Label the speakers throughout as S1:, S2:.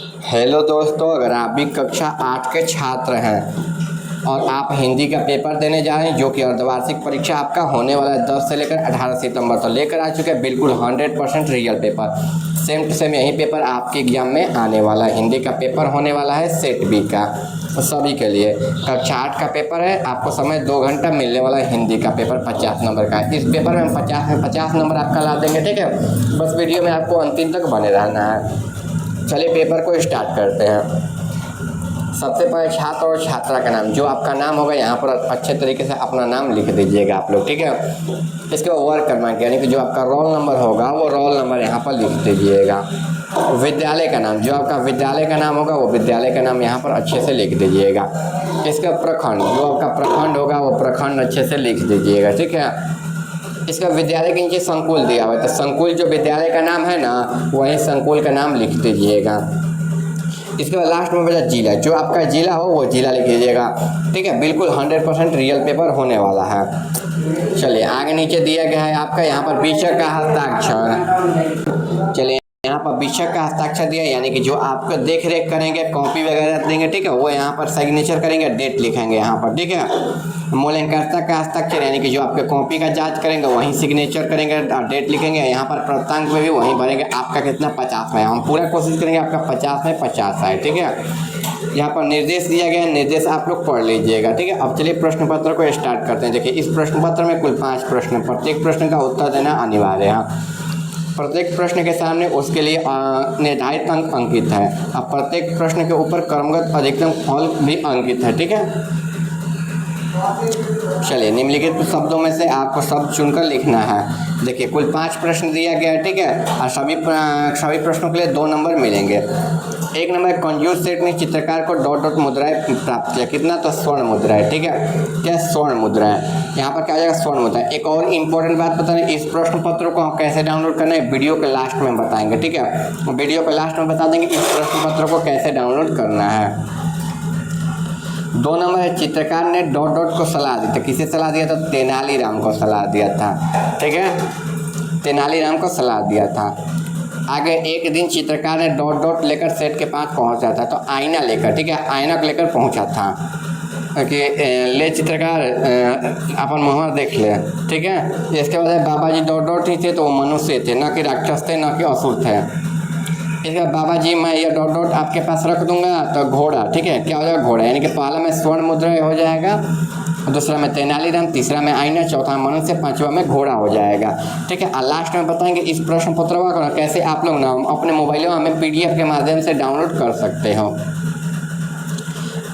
S1: Hello दोस्तों, अगर आप भी कक्षा 8 के छात्र हैं और आप हिंदी का पेपर देने जा रहे हैं जो कि अर्धवार्षिक परीक्षा आपका होने वाला है 10 से लेकर 18 सितंबर तक लेकर आ चुके हैं बिल्कुल 100% real paper. Same to same यही पेपर आपके एग्जाम में आने वाला है। हिंदी का पेपर होने वाला है सेट बी का, तो सभी के लिए कक्षा 8 का पेपर है। आपको समय 2 घंटा मिलने वाला है। हिंदी का पेपर 50 नंबर का है। इस पेपर में हम 50 में 50 नंबर आपका ला देंगे, ठीक है। बस वीडियो में आपको अंतिम तक बने रहना है। चलिए पेपर को स्टार्ट करते हैं। सबसे पहले छात्र और छात्रा का नाम, जो आपका नाम होगा यहाँ पर अच्छे तरीके से अपना नाम लिख दीजिएगा आप लोग, ठीक है। इसके बाद वर्क क्रमांक यानी कि जो आपका रोल नंबर होगा वो रोल नंबर यहाँ पर लिख दीजिएगा। विद्यालय का नाम, जो आपका विद्यालय का नाम होगा वो विद्यालय का नाम यहाँ पर अच्छे से लिख दीजिएगा। इसका प्रखंड, जो आपका प्रखंड होगा वो प्रखंड अच्छे से लिख दीजिएगा, ठीक है। इसका विद्यालय के नीचे संकुल दिया हुआ है, तो संकुल जो विद्यालय का नाम है ना वही संकुल का नाम लिख दीजिएगा। इसके बाद लास्ट में बचा जिला, जो आपका जिला हो वो जिला लिख दीजिएगा, ठीक है। बिल्कुल 100% रियल पेपर होने वाला है। चलिए आगे नीचे दिया गया है आपका यहाँ पर विषय का हस्ताक्षर। चलिए यहाँ पर विषय का हस्ताक्षर दिया यानी कि जो आपको देख रेख करेंगे, कॉपी वगैरह देंगे, ठीक है, वो यहाँ पर सिग्नेचर करेंगे, डेट लिखेंगे यहाँ पर, ठीक है। मूल्यांकनकर्ता का हस्ताक्षर यानी कि जो आपके कॉपी का जांच करेंगे वहीं सिग्नेचर करेंगे और डेट लिखेंगे। यहाँ पर प्राप्तांक में भी वहीं भरेंगे आपका कितना 50 में। हम पूरा कोशिश करेंगे आपका 50 में 50 आए, ठीक है। यहाँ पर निर्देश दिया गया है, निर्देश आप लोग पढ़ लीजिएगा, ठीक है। अब चलिए प्रश्न पत्र को स्टार्ट करते हैं। देखिए इस प्रश्न पत्र में कुल 5 प्रश्न, प्रत्येक प्रश्न का उत्तर देना अनिवार्य है। प्रत्येक प्रश्न के सामने उसके लिए निर्धारित अंक अंकित है। अब प्रत्येक प्रश्न के ऊपर क्रमगत अधिकतम फल भी अंकित है, ठीक है। चलिए निम्नलिखित शब्दों में से आपको शब्द चुनकर लिखना है। देखिए कुल 5 प्रश्न दिया गया है, ठीक है, और सभी प्रश्नों के लिए 2 नंबर मिलेंगे। 1 नंबर कंजूस सेठ ने चित्रकार को डॉट डॉट मुद्राएं प्राप्त किया, कितना, तो स्वर्ण मुद्रा है, ठीक है। क्या स्वर्ण मुद्रा है, यहाँ पर क्या हो जाएगा स्वर्ण मुद्रा। एक और इम्पोर्टेंट बात बताना, इस प्रश्न पत्र को कैसे डाउनलोड करना है वीडियो के लास्ट में बताएंगे, ठीक है। वीडियो के लास्ट में बता देंगे इस प्रश्न पत्र को कैसे डाउनलोड करना है। 2 नंबर है चित्रकार ने डॉट डॉट को सलाह दी, तो किसे सलाह दिया था, तेनालीराम को सलाह दिया था, ठीक है, तेनालीराम को सलाह दिया था। आगे एक दिन चित्रकार ने डॉट डॉट लेकर सेठ के पास पहुंचा था, तो आईना लेकर, ठीक है, आईना को लेकर पहुंचा था कि ले चित्रकार अपन मुँह देख ले, ठीक है। इसके बाद बाबा जी डॉट डॉट ही थे, तो वो मनुष्य थे, न कि राक्षस थे, न कि असुर थे। इसके बाद बाबा जी मैं ये डॉट डॉट आपके पास रख दूंगा, तो घोड़ा, ठीक है, क्या हो जाएगा घोड़ा, यानी कि पहला में स्वर्ण मुद्रा हो जाएगा, दूसरा में तेनालीराम, तीसरा में आईना, चौथा में मनुष्य, 5वां में घोड़ा हो जाएगा, ठीक है। और लास्ट में बताएंगे इस प्रश्न पत्र को कैसे आप लोग ना अपने मोबाइलों में PDF के माध्यम से डाउनलोड कर सकते हो।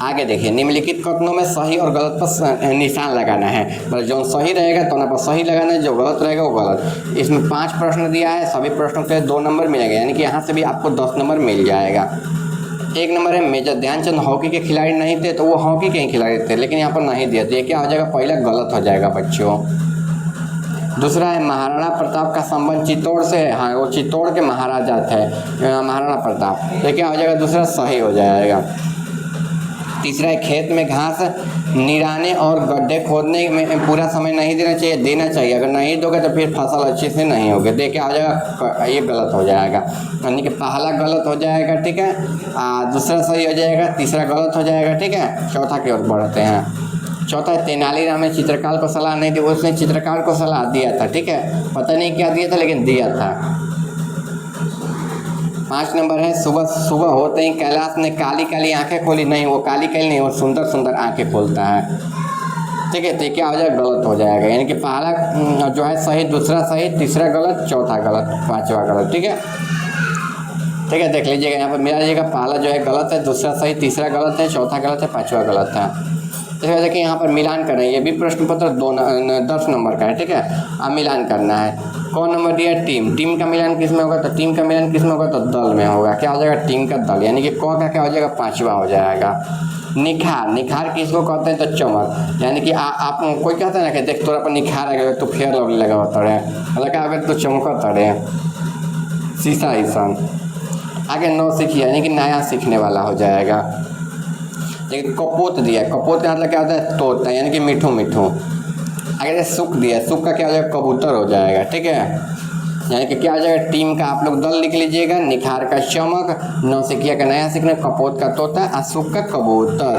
S1: आगे देखिए निम्नलिखित कथनों में सही और गलत पर निशान लगाना है, मतलब जो सही रहेगा तो पर सही लगाना है, जो गलत रहेगा वो गलत। इसमें 5 प्रश्न दिया है, सभी प्रश्नों के 2 नंबर मिलेंगे, यानी कि यहाँ से भी आपको 10 नंबर मिल जाएगा। 1 नंबर है मेजर ध्यानचंद हॉकी के खिलाड़ी नहीं थे, तो वो हॉकी के ही खिलाड़ी थे, लेकिन यहाँ पर नहीं दिया, तो ये क्या हो जाएगा, पहला गलत हो जाएगा बच्चों। दूसरा है महाराणा प्रताप का संबंध चित्तौड़ से है, हाँ वो चित्तौड़ के महाराजा थे महाराणा प्रताप, तो क्या हो जाएगा, दूसरा सही हो जाएगा। तीसरा है खेत में घास निराने और गड्ढे खोदने में पूरा समय नहीं देना चाहिए, देना चाहिए, अगर नहीं दोगे तो फिर फसल अच्छे से नहीं होगी, देखिए आ जाएगा ये गलत हो जाएगा, यानी कि पहला गलत हो जाएगा, ठीक है, दूसरा सही हो जाएगा, तीसरा गलत हो जाएगा, ठीक है। चौथा की ओर बढ़ते हैं। चौथा है तेनालीराम ने चित्रकार को सलाह नहीं दी, उसने चित्रकार को सलाह दिया था, ठीक है, पता नहीं क्या दिया था लेकिन दिया था। 5 नंबर है सुबह सुबह होते ही कैलाश ने काली काली आंखें खोली, नहीं वो काली काली नहीं, वो सुंदर सुंदर आंखें खोलता है, ठीक है, तो क्या हो जाएगा, गलत हो जाएगा, यानी कि पहला जो है सही, दूसरा सही, तीसरा गलत, चौथा गलत, 5वां गलत, ठीक है, ठीक है। देख लीजिएगा यहाँ पर मिला लीजिएगा, पहला जो है गलत है, दूसरा सही, तीसरा गलत है, चौथा गलत है, 5वां गलत है। इसके बाद देखिए यहाँ पर मिलान करना है, ये भी प्रश्न पत्र 10 नंबर का है, ठीक है। अब मिलान करना है, कौन नंबर दिया है, टीम, टीम का मिलान किस में होगा, तो टीम का मिलान किस में होगा, तो दल में होगा, क्या हो जाएगा, टीम का दल, यानी कि क का क्या हो जाएगा, 5वां हो जाएगा। निखार, निखार किसको कहते हैं, तो चमक, यानी कि आप कोई कहता है ना कि देख तोरा पर निखार आ गया, तो फेयर लवली लगा तड़े, लगा अगर तो चमक तड़े, शीशा ईसन। आगे नौ सीखिए, यानी कि नया सीखने वाला हो जाएगा। लेकिन कपोत दिया है, कपोत का मतलब क्या होता है, तोता, यानी कि मिठू मिठू। अगर सुख दिया, सुख का क्या हो जाएगा, कबूतर हो जाएगा, ठीक है। यानी कि क्या आ जाएगा, टीम का आप लोग दल लिख लीजिएगा, निखार का चमक, नौसिखिया का नया सीखना, कपोत का तोता, अशोक का कबूतर।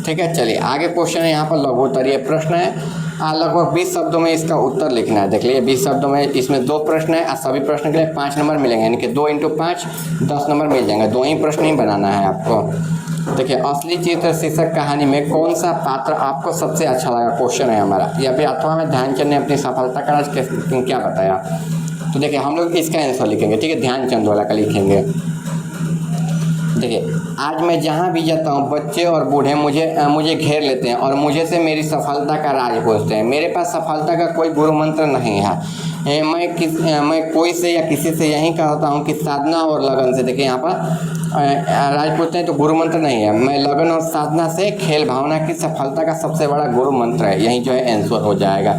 S1: ठीक है, चलिए आगे क्वेश्चन है यहाँ पर लघुत्तरीय प्रश्न है। लगभग 20 शब्दों में इसका उत्तर लिखना है। देख लीजिए 20 शब्दों में इसमें 2 प्रश्न है और सभी प्रश्न के लिए 5 नंबर मिलेंगे, यानी कि 2 × 5 10 नंबर मिल जाएंगे। 2 ही प्रश्न ही बनाना है आपको। देखिए, असली चित्र शीर्षक कहानी में कौन सा पात्र आपको सबसे अच्छा लगा, क्वेश्चन है हमारा। या फिर अथवा में ध्यानचंद ने अपनी सफलता का राज क्या बताया। तो देखिए हम लोग इसका आंसर लिखेंगे, ठीक है, ध्यानचंद वाला का लिखेंगे। देखिए, आज मैं जहाँ भी जाता हूँ बच्चे और बूढ़े मुझे घेर लेते हैं और मुझे से मेरी सफलता का राज पूछते हैं। मेरे पास सफलता का कोई गुरु मंत्र नहीं है। मैं कोई से या किसी से यही कहता हूँ कि साधना और लगन से। देखिए यहाँ पर राज पूछते हैं तो गुरु मंत्र नहीं है। मैं लगन और साधना से खेल भावना की सफलता का सबसे बड़ा गुरु मंत्र है। यही जो है आंसर हो जाएगा।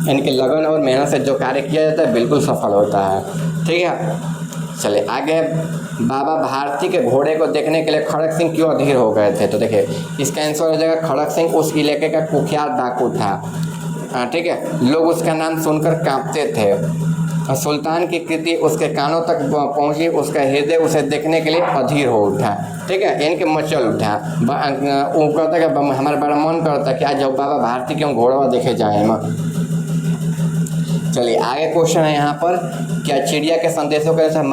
S1: यानी कि लगन और मेहनत से जो कार्य किया जाता है बिल्कुल सफल होता है। ठीक है, चलिए आगे। बाबा भारती के घोड़े को देखने के लिए खड़क सिंह क्यों अधीर हो गए थे। तो देखिए इसका आंसर हो जाएगा, खड़क सिंह उस इलाके का कुख्यात डाकू था। ठीक है, लोग उसका नाम सुनकर कांपते थे। सुल्तान की कृति उसके कानों तक पहुंची, उसका हृदय उसे देखने के लिए अधीर हो उठा। ठीक है, इनके मचल उठा। वो कहता कि हमारा बड़ा मन करता कि आज बाबा भारती क्यों घोड़ा देखे जाए। चलिए आगे क्वेश्चन है यहाँ पर, क्या चिड़िया के संदेशों के अनुसार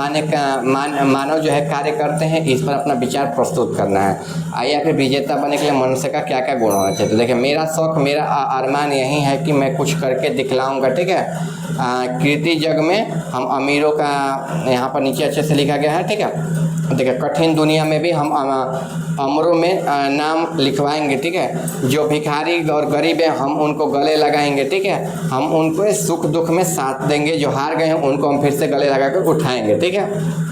S1: मानव जो है कार्य करते हैं, इस पर अपना विचार प्रस्तुत करना है। आइए फिर विजेता बनने के लिए मनुष्य का क्या क्या गुण होना चाहिए। तो देखिए मेरा शौक, मेरा अरमान यही है कि मैं कुछ करके दिखलाऊंगा। ठीक है, कीर्ति जग में हम अमीरों का यहाँ पर नीचे अच्छे से लिखा गया है। ठीक है, देखिए कठिन दुनिया में भी हम अमरों में नाम लिखवाएंगे। ठीक है, जो भिखारी और गरीब हैं हम उनको गले लगाएंगे। ठीक है, हम उनको सुख दुख में साथ देंगे। जो हार गए हैं उनको हम फिर से गले लगाकर उठाएंगे। ठीक है,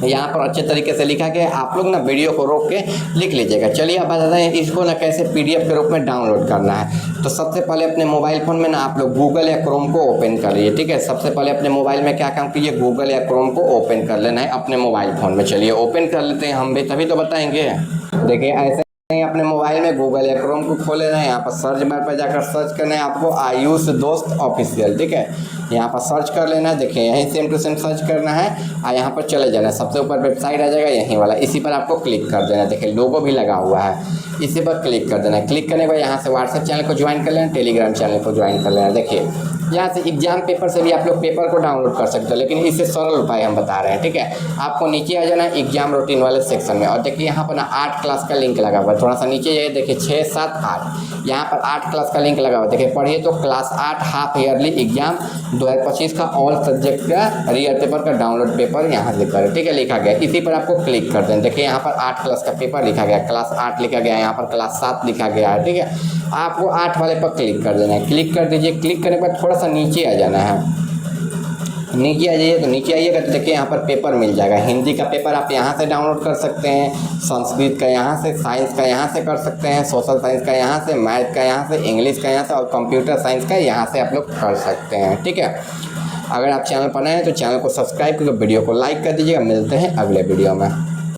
S1: यहाँ पर अच्छे तरीके से लिखा गया है। आप लोग ना वीडियो को रोक के लिख लीजिएगा। चलिए अब बताते हैं इसको ना कैसे PDF के रूप में डाउनलोड करना है। तो सबसे पहले अपने मोबाइल फ़ोन में ना आप लोग गूगल या क्रोम को ओपन कर लीजिए। ठीक है, सबसे पहले अपने मोबाइल में क्या काम कीजिए, गूगल या क्रोम को ओपन कर लेना है अपने मोबाइल फ़ोन में। चलिए ओपन कर लेते हैं हम भी, तभी तो बताएंगे। देखिए ऐसे अपने मोबाइल में गूगल या क्रोम को खोल लेना है। यहाँ पर सर्च बार पर जाकर सर्च करना है आपको आयुष दोस्त ऑफिशियल। ठीक है, यहाँ पर सर्च कर लेना है। देखिए यहीं सेम टू सेम सर्च करना है और यहाँ पर चले जाना है। सबसे ऊपर वेबसाइट आ जाएगा यहीं वाला, इसी पर आपको क्लिक कर देना है। देखिए लोगो भी लगा हुआ है, इसी पर क्लिक कर देना है। क्लिक करने के बाद यहाँ से व्हाट्सएप चैनल को ज्वाइन कर लेना, टेलीग्राम चैनल को ज्वाइन कर लेना। देखिए यहाँ से एग्जाम पेपर से भी आप लोग पेपर को डाउनलोड कर सकते हो, लेकिन इससे सरल उपाय हम बता रहे हैं। ठीक है, आपको नीचे आ जाना है एग्जाम रूटीन वाले सेक्शन में और देखिए यहाँ पर ना 8 क्लास का लिंक लगा हुआ है। थोड़ा सा नीचे जाइए, देखिए 6, 7, 8 यहाँ पर 8 क्लास का लिंक लगा हुआ है। देखिए पढ़िए तो क्लास 8 हाफ ईयरली एग्जाम 2025 का ऑल सब्जेक्ट का रियल पेपर का डाउनलोड पेपर यहाँ लिखा है। ठीक है, लिखा गया, इसी पर आपको क्लिक कर दें। देखिए यहाँ पर 8 क्लास का पेपर लिखा गया, क्लास 8 लिखा गया, यहाँ पर क्लास 7 लिखा गया है। ठीक है, आपको 8 वाले पर क्लिक कर देना है। क्लिक कर दीजिए। क्लिक करने के बाद थोड़ा सा नीचे आ जाना है। नीचे आ जाइए, तो नीचे आइएगा तो देखिए यहाँ पर पेपर मिल जाएगा। हिंदी का पेपर आप यहाँ से डाउनलोड कर सकते हैं, संस्कृत का यहाँ से, साइंस का यहाँ से कर सकते हैं, सोशल साइंस का यहाँ से, मैथ का यहाँ से, इंग्लिश का यहाँ से और कंप्यूटर साइंस का यहाँ से आप लोग कर सकते हैं। ठीक है, अगर आप चैनल पर नए हैं तो चैनल को सब्सक्राइब करके वीडियो को लाइक कर दीजिएगा। मिलते हैं अगले वीडियो में।